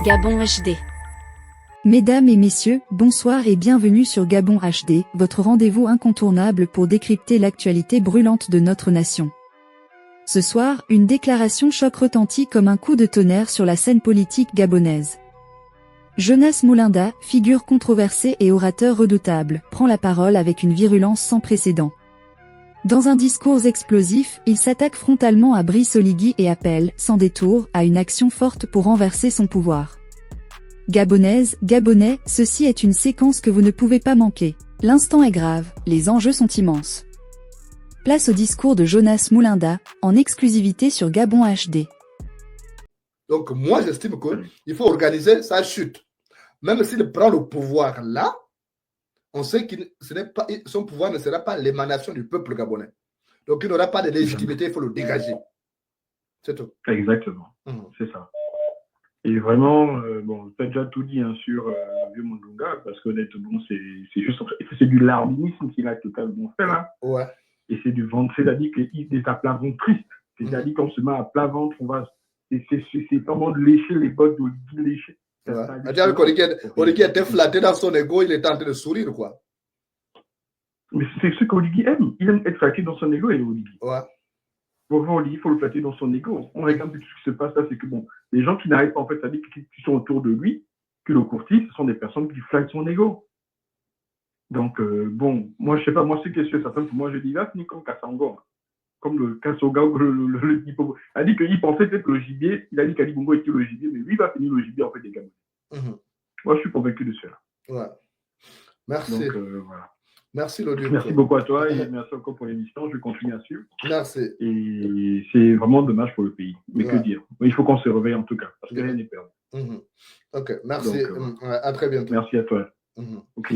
Gabon HD. Mesdames et messieurs, bonsoir et bienvenue sur Gabon HD, votre rendez-vous incontournable pour décrypter l'actualité brûlante de notre nation. Ce soir, une déclaration choc retentit comme un coup de tonnerre sur la scène politique gabonaise. Jonas Moulinda, figure controversée et orateur redoutable, prend la parole avec une virulence sans précédent. Dans un discours explosif, il s'attaque frontalement à Brice Oligui et appelle, sans détour, à une action forte pour renverser son pouvoir. Gabonaises, Gabonais, ceci est une séquence que vous ne pouvez pas manquer. L'instant est grave, les enjeux sont immenses. Place au discours de Jonas Moulinda, en exclusivité sur Gabon HD. Donc moi j'estime qu'il faut organiser sa chute. Même s'il prend le pouvoir là, on sait que son pouvoir ne sera pas l'émanation du peuple gabonais. Donc il n'aura pas de légitimité, il faut le dégager. C'est tout. Exactement, c'est ça. Et vraiment, bon, tu as déjà tout dit sur le vieux Mondunga, parce qu'honnêtement, c'est du larmisme qu'il a totalement fait là. Ouais. Et c'est du ventre, c'est-à-dire qu'il est à plat ventre triste. C'est-à-dire qu'on se met à plat ventre, c'est vraiment de lécher les bottes de lécher. Oligui était flatté dans son ego, il était en train de sourire, quoi. Mais c'est ce qu'Oligui aime. Il aime être flatté dans son ego, et Oligui. Ouais. Pour voir Oligui, il faut le flatter dans son ego. On regarde tout ce qui se passe là, c'est que bon, les gens qui n'arrivent pas, en fait, c'est-à-dire qui sont autour de lui, qui le courtisent, ce sont des personnes qui flattent son ego. Donc, bon, moi, je sais pas, moi, c'est que c'est certain, pour moi, je dis là, c'est comme Kassango. Comme le Kassoga ou le Hippo. Il a dit qu'il pensait être le gibier, il a dit qu'Ali Bongo était le gibier, mais lui, il va finir le gibier, en fait, des Gabonais. Moi, je suis convaincu de cela. Ouais. Merci. Donc, voilà. Merci, Lodie. Merci beaucoup à toi et merci encore pour l'émission. Je vais continuer à suivre. Merci. Et c'est vraiment dommage pour le pays. Mais que dire? Il faut qu'on se réveille en tout cas, parce que rien n'est perdu. Ok, merci. Donc, à très bientôt. Merci à toi. Ok.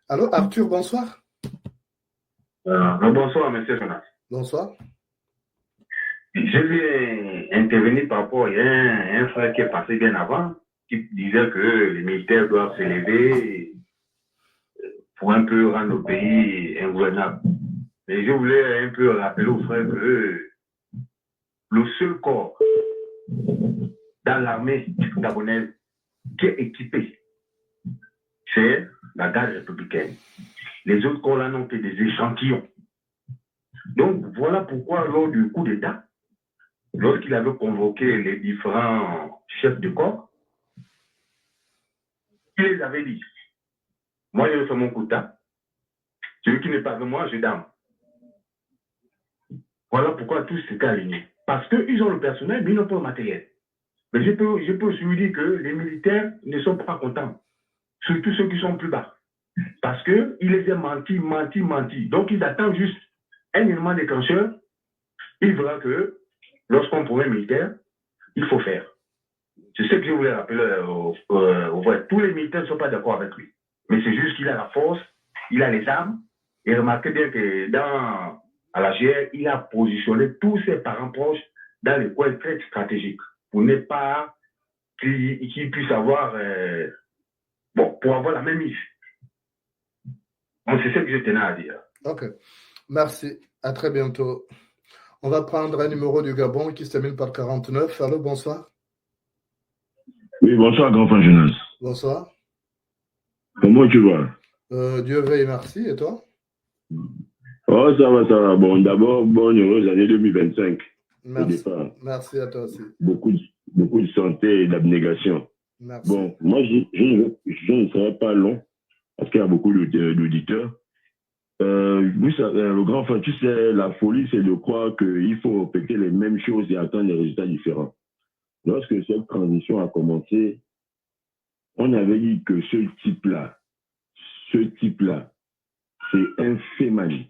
Allô, Arthur, bonsoir. Bonsoir, monsieur Jonas. Bonsoir. Je vais intervenir par rapport à un frère qui est passé bien avant, qui disait que les militaires doivent se lever pour un peu rendre le pays ingouvernable. Mais je voulais un peu rappeler aux frères que le seul corps dans l'armée gabonaise qui est équipé, c'est la garde républicaine. Les autres corps là n'ont que des échantillons. Donc voilà pourquoi lors du coup d'État, lorsqu'il avait convoqué les différents chefs de corps, il les avait dit, moi je fais mon coup d'État, celui qui n'est pas avec moi, je dame. Voilà pourquoi tout s'est aligné. Parce qu'ils ont le personnel, mais ils n'ont pas le matériel. Mais je peux aussi lui dire que les militaires ne sont pas contents, surtout ceux qui sont plus bas. Parce qu'ils les ont menti. Donc ils attendent juste un élément déclencheur. Ils verront que lorsqu'on promet un militaire, il faut faire. C'est ce que je voulais rappeler au voix. Tous les militaires ne sont pas d'accord avec lui. Mais c'est juste qu'il a la force, il a les armes. Et remarquez bien que à la GR, il a positionné tous ses parents proches dans les coins très stratégiques pour ne pas qu'ils puissent avoir, pour avoir la même issue. Donc, c'est ce que je tenais à dire. Ok. Merci. À très bientôt. On va prendre un numéro du Gabon qui se termine par 49. Allô, bonsoir. Oui, bonsoir, grand frère Jonas. Bonsoir. Comment tu vas? Dieu veille, merci. Et toi? Oh, ça va. Bon, d'abord, bonne heureuse année 2025. Merci. Merci à toi aussi. Beaucoup de santé et d'abnégation. Merci. Bon, moi, je ne serai pas long parce qu'il y a beaucoup d'auditeurs. Le grand frère, tu sais, la folie, c'est de croire qu'il faut répéter les mêmes choses et attendre des résultats différents. Lorsque cette transition a commencé, on avait dit que ce type-là, c'est un phénomène.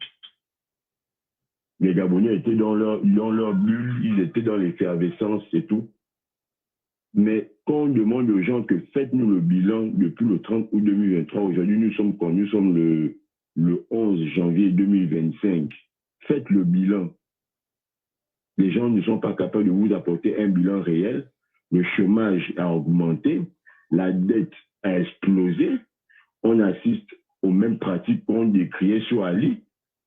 Les Gabonais étaient dans leur bulle, ils étaient dans l'effervescence et tout. Mais quand on demande aux gens que faites-nous le bilan depuis le 30 août 2023, aujourd'hui nous sommes le 11 janvier 2025, faites le bilan. Les gens ne sont pas capables de vous apporter un bilan réel. Le chômage a augmenté, la dette a explosé. On assiste aux mêmes pratiques qu'on décriait sur Ali,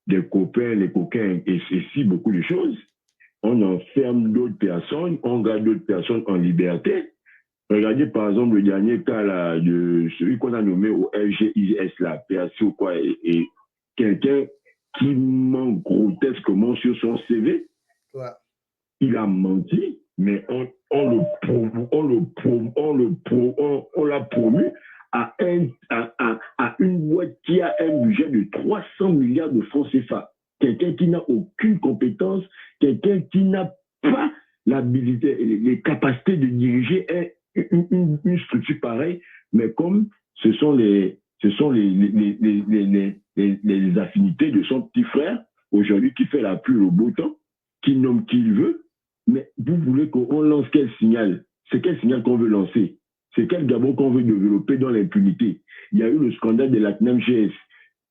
des copains, les coquins, et si beaucoup de choses. On enferme d'autres personnes, on garde d'autres personnes en liberté. Regardez par exemple le dernier cas là, de celui qu'on a nommé au LGIS, là, PAC ou quoi, et quelqu'un qui ment grotesquement sur son CV. Ouais. Il a menti, mais on l'a promu à une boîte qui a un budget de 300 milliards de francs CFA. Quelqu'un qui n'a aucune compétence, quelqu'un qui n'a pas l'habilité, les capacités de diriger une structure pareille, mais comme ce sont les affinités de son petit frère, aujourd'hui, qui fait la pluie au beau temps, qui nomme qui il veut, mais vous voulez qu'on lance quel signal? C'est quel signal qu'on veut lancer? C'est quel Gabon qu'on veut développer dans l'impunité? Il y a eu le scandale de la CNAM-GS.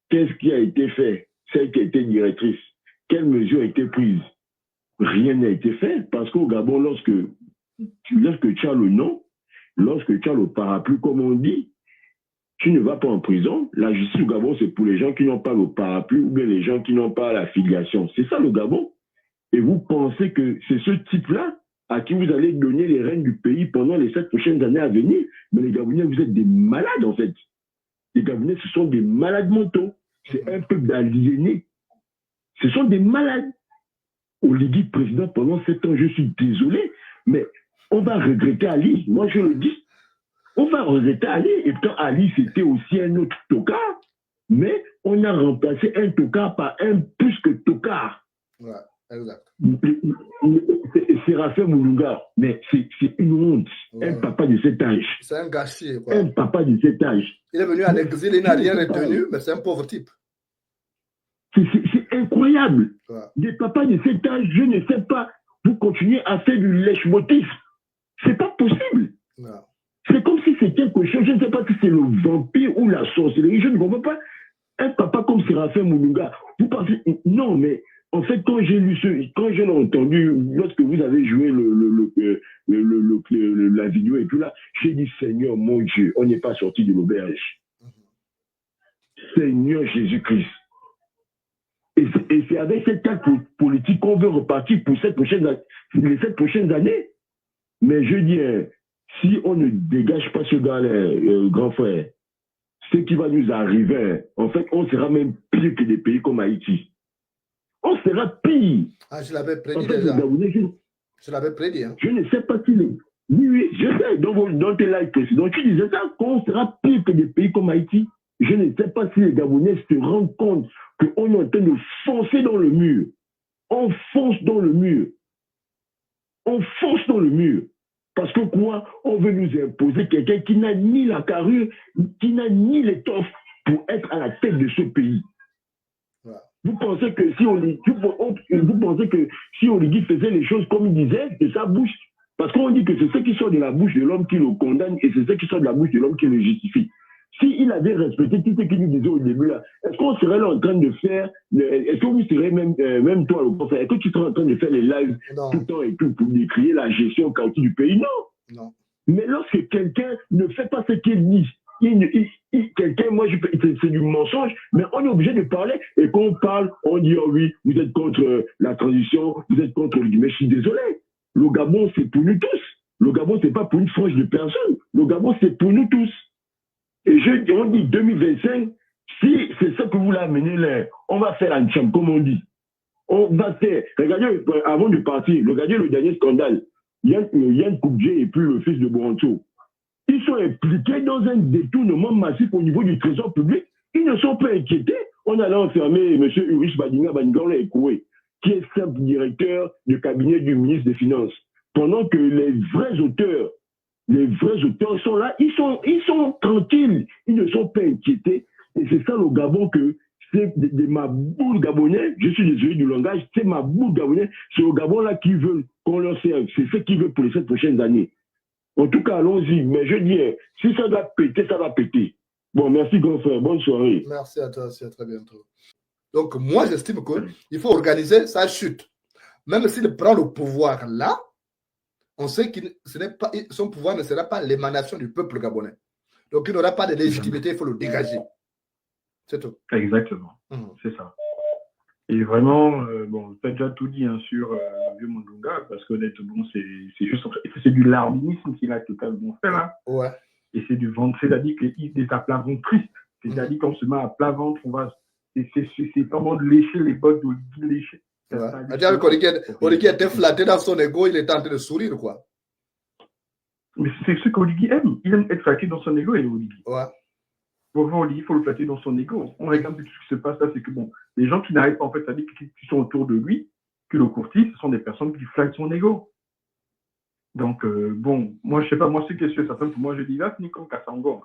Qu'est-ce qui a été fait? Celle qui a été directrice. Quelle mesure a été prise? Rien n'a été fait, parce qu'au Gabon, lorsque tu as le nom, lorsque tu as le parapluie, comme on dit, tu ne vas pas en prison. La justice au Gabon, c'est pour les gens qui n'ont pas le parapluie ou bien les gens qui n'ont pas la filiation. C'est ça le Gabon. Et vous pensez que c'est ce type-là à qui vous allez donner les rênes du pays pendant les 7 prochaines années à venir? Mais les Gabonais, vous êtes des malades, en fait. Les Gabonais, ce sont des malades mentaux. C'est un peuple d'aliénés. Ce sont des malades. Oligui président pendant 7 ans, je suis désolé, mais on va regretter Ali. Moi, je le dis. On va regretter Ali. Et pourtant, Ali, c'était aussi un autre tocard. Mais on a remplacé un tocard par un plus que tocard. Ouais. Exact. Séraphin Moulunga, mais c'est une honte. Ouais. Un papa de cet âge. C'est un gâchis. Quoi. Un papa de cet âge. Il est venu à l'exil, il n'a rien retenu, mais c'est un pauvre type. C'est incroyable. Ouais. Des papas de cet âge, je ne sais pas, vous continuez à faire du lèche-motif. C'est pas possible. Ouais. C'est comme si c'était quelque chose, je ne sais pas si c'est le vampire ou la sorcellerie, je ne comprends pas. Un papa comme Séraphin Moulunga, vous pensez, non, mais en fait, quand j'ai l'ai entendu, lorsque vous avez joué la vidéo et tout là, j'ai dit, Seigneur, mon Dieu, on n'est pas sorti de l'auberge. Seigneur Jésus-Christ. Et c'est avec cette carte politique qu'on veut repartir pour les 7 prochaines années. Mais je dis, si on ne dégage pas ce gars-là, grand frère, ce qui va nous arriver, en fait, on sera même pire que des pays comme Haïti. On sera pire. Ah, je l'avais prédit déjà. Je l'avais prédit. Hein. Je ne sais pas si... Oui, je sais. Dans tes lives précédents, tu disais ça, qu'on sera pire que des pays comme Haïti. Je ne sais pas si les Gabonais se rendent compte qu'on est en train de foncer dans le mur. On fonce dans le mur. On fonce dans le mur. Parce que quoi? On veut nous imposer quelqu'un qui n'a ni la carrure, qui n'a ni l'étoffe pour être à la tête de ce pays. Ouais. Vous pensez que si Oligui faisait les choses comme il disait de sa bouche, parce qu'on dit que c'est ce qui sort de la bouche de l'homme qui le condamne et c'est ce qui sort de la bouche de l'homme qui le justifie. S'il avait respecté tout ce qu'il nous disait au début là, est-ce qu'on serait là en train de faire, est-ce que vous serez même toi le professeur, est-ce que tu serais en train de faire les lives tout le temps et tout pour décrier la gestion chaotique du pays? Non. Mais lorsque quelqu'un ne fait pas ce qu'il dit, quelqu'un, moi, c'est du mensonge, mais on est obligé de parler. Et quand on parle, on dit, oh oui, vous êtes contre la transition, vous êtes contre le... Mais je suis désolé. Le Gabon, c'est pour nous tous. Le Gabon, c'est pas pour une frange de personnes. Le Gabon, c'est pour nous tous. Et on dit 2025, si c'est ça que vous l'amenez là, on va faire un champ, comme on dit. On va faire. Regardez, avant de partir, regardez le dernier scandale. Yann Koubdje et puis le fils de Boranto. Ils sont impliqués dans un détournement massif au niveau du trésor public. Ils ne sont pas inquiétés. On allait enfermer M. Uris Badinga Ekoué, qui est simple directeur du cabinet du ministre des Finances. Pendant que les vrais auteurs sont là, ils sont tranquilles. Ils ne sont pas inquiétés. Et c'est ça le Gabon que c'est de ma boule gabonais, je suis désolé du langage, c'est ma boule gabonais, c'est au Gabon là qui veulent qu'on leur serve. C'est ce qu'ils veulent pour les 7 prochaines années. En tout cas, allons-y. Mais je dis, si ça va péter, ça va péter. Bon, merci, grand frère. Bonne soirée. Merci à toi aussi. À très bientôt. Donc, moi, j'estime qu'il faut organiser sa chute. Même s'il prend le pouvoir là, on sait que son pouvoir ne sera pas l'émanation du peuple gabonais. Donc, il n'aura pas de légitimité, il faut le dégager. C'est tout. Exactement. C'est ça. Et vraiment, bon, tu as déjà tout dit sur le vieux Mandunga, parce qu'honnêtement, c'est juste que c'est du lardinisme qu'il a totalement fait là. Ouais. Et c'est du ventre, c'est-à-dire qu'il est à plat ventre triste. C'est-à-dire qu'on se met à plat ventre, on va. C'est vraiment de lécher les bottes de lécher. Oligui était flatté dans son ego, il était en train de sourire, quoi. Mais c'est ce qu'Oligui aime. Il aime être flatté dans son ego, et Oligui. Ouais. Pour voir Oligui, il faut le flatter dans son ego. On regarde tout ce qui se passe là, c'est que bon, les gens qui n'arrivent pas, en fait, c'est-à-dire qui sont autour de lui, qui le courtisent, ce sont des personnes qui flattent son ego. Donc, bon, moi, je sais pas, moi, c'est question certaine, pour moi, je dis, là, c'est comme Kassango.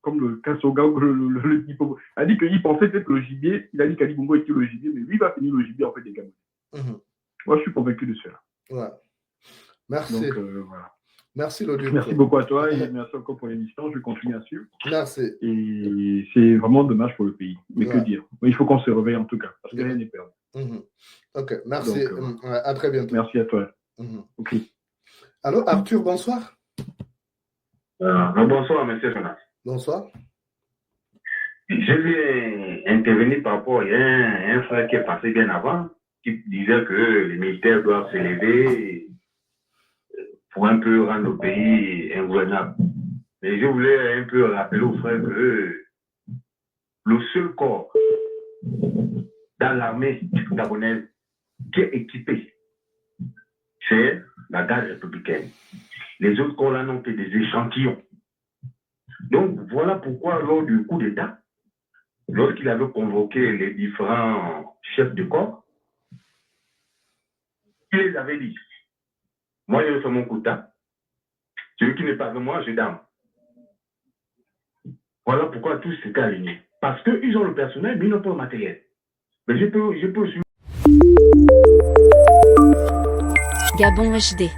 Comme le Kassoga, le Hippo. Il a dit qu'il pensait être le gibier, il a dit qu'Ali Bongo était le gibier, mais lui, il va finir le gibier, en fait, des Gabonais. Moi, je suis convaincu de cela. Ouais. Merci. Donc, voilà. Merci, Loduk. Merci beaucoup à toi et merci encore pour l'émission. Je vais continuer à suivre. Merci. Et c'est vraiment dommage pour le pays. Mais que dire? Mais il faut qu'on se réveille en tout cas, parce que rien n'est perdu. Ok, merci. Donc, à très bientôt. Merci à toi. Ok. Allô, Arthur, bonsoir. Bonsoir, monsieur Jonas. Bonsoir. Je vais intervenir par rapport à un frère qui est passé bien avant, qui disait que les militaires doivent s'élever pour un peu rendre le pays ingouvernable. Mais je voulais un peu rappeler aux frères que le seul corps dans l'armée gabonaise qui est équipé, c'est la garde républicaine. Les autres corps là n'ont que des échantillons. Donc voilà pourquoi lors du coup d'État, lorsqu'il avait convoqué les différents chefs de corps, il les avait dit, moi je fais mon quota, celui qui n'est pas avec moi, je dame. Voilà pourquoi tout s'est aligné. Parce qu'ils ont le personnel, mais ils n'ont pas le matériel. Mais je peux suivre. Gabon HD.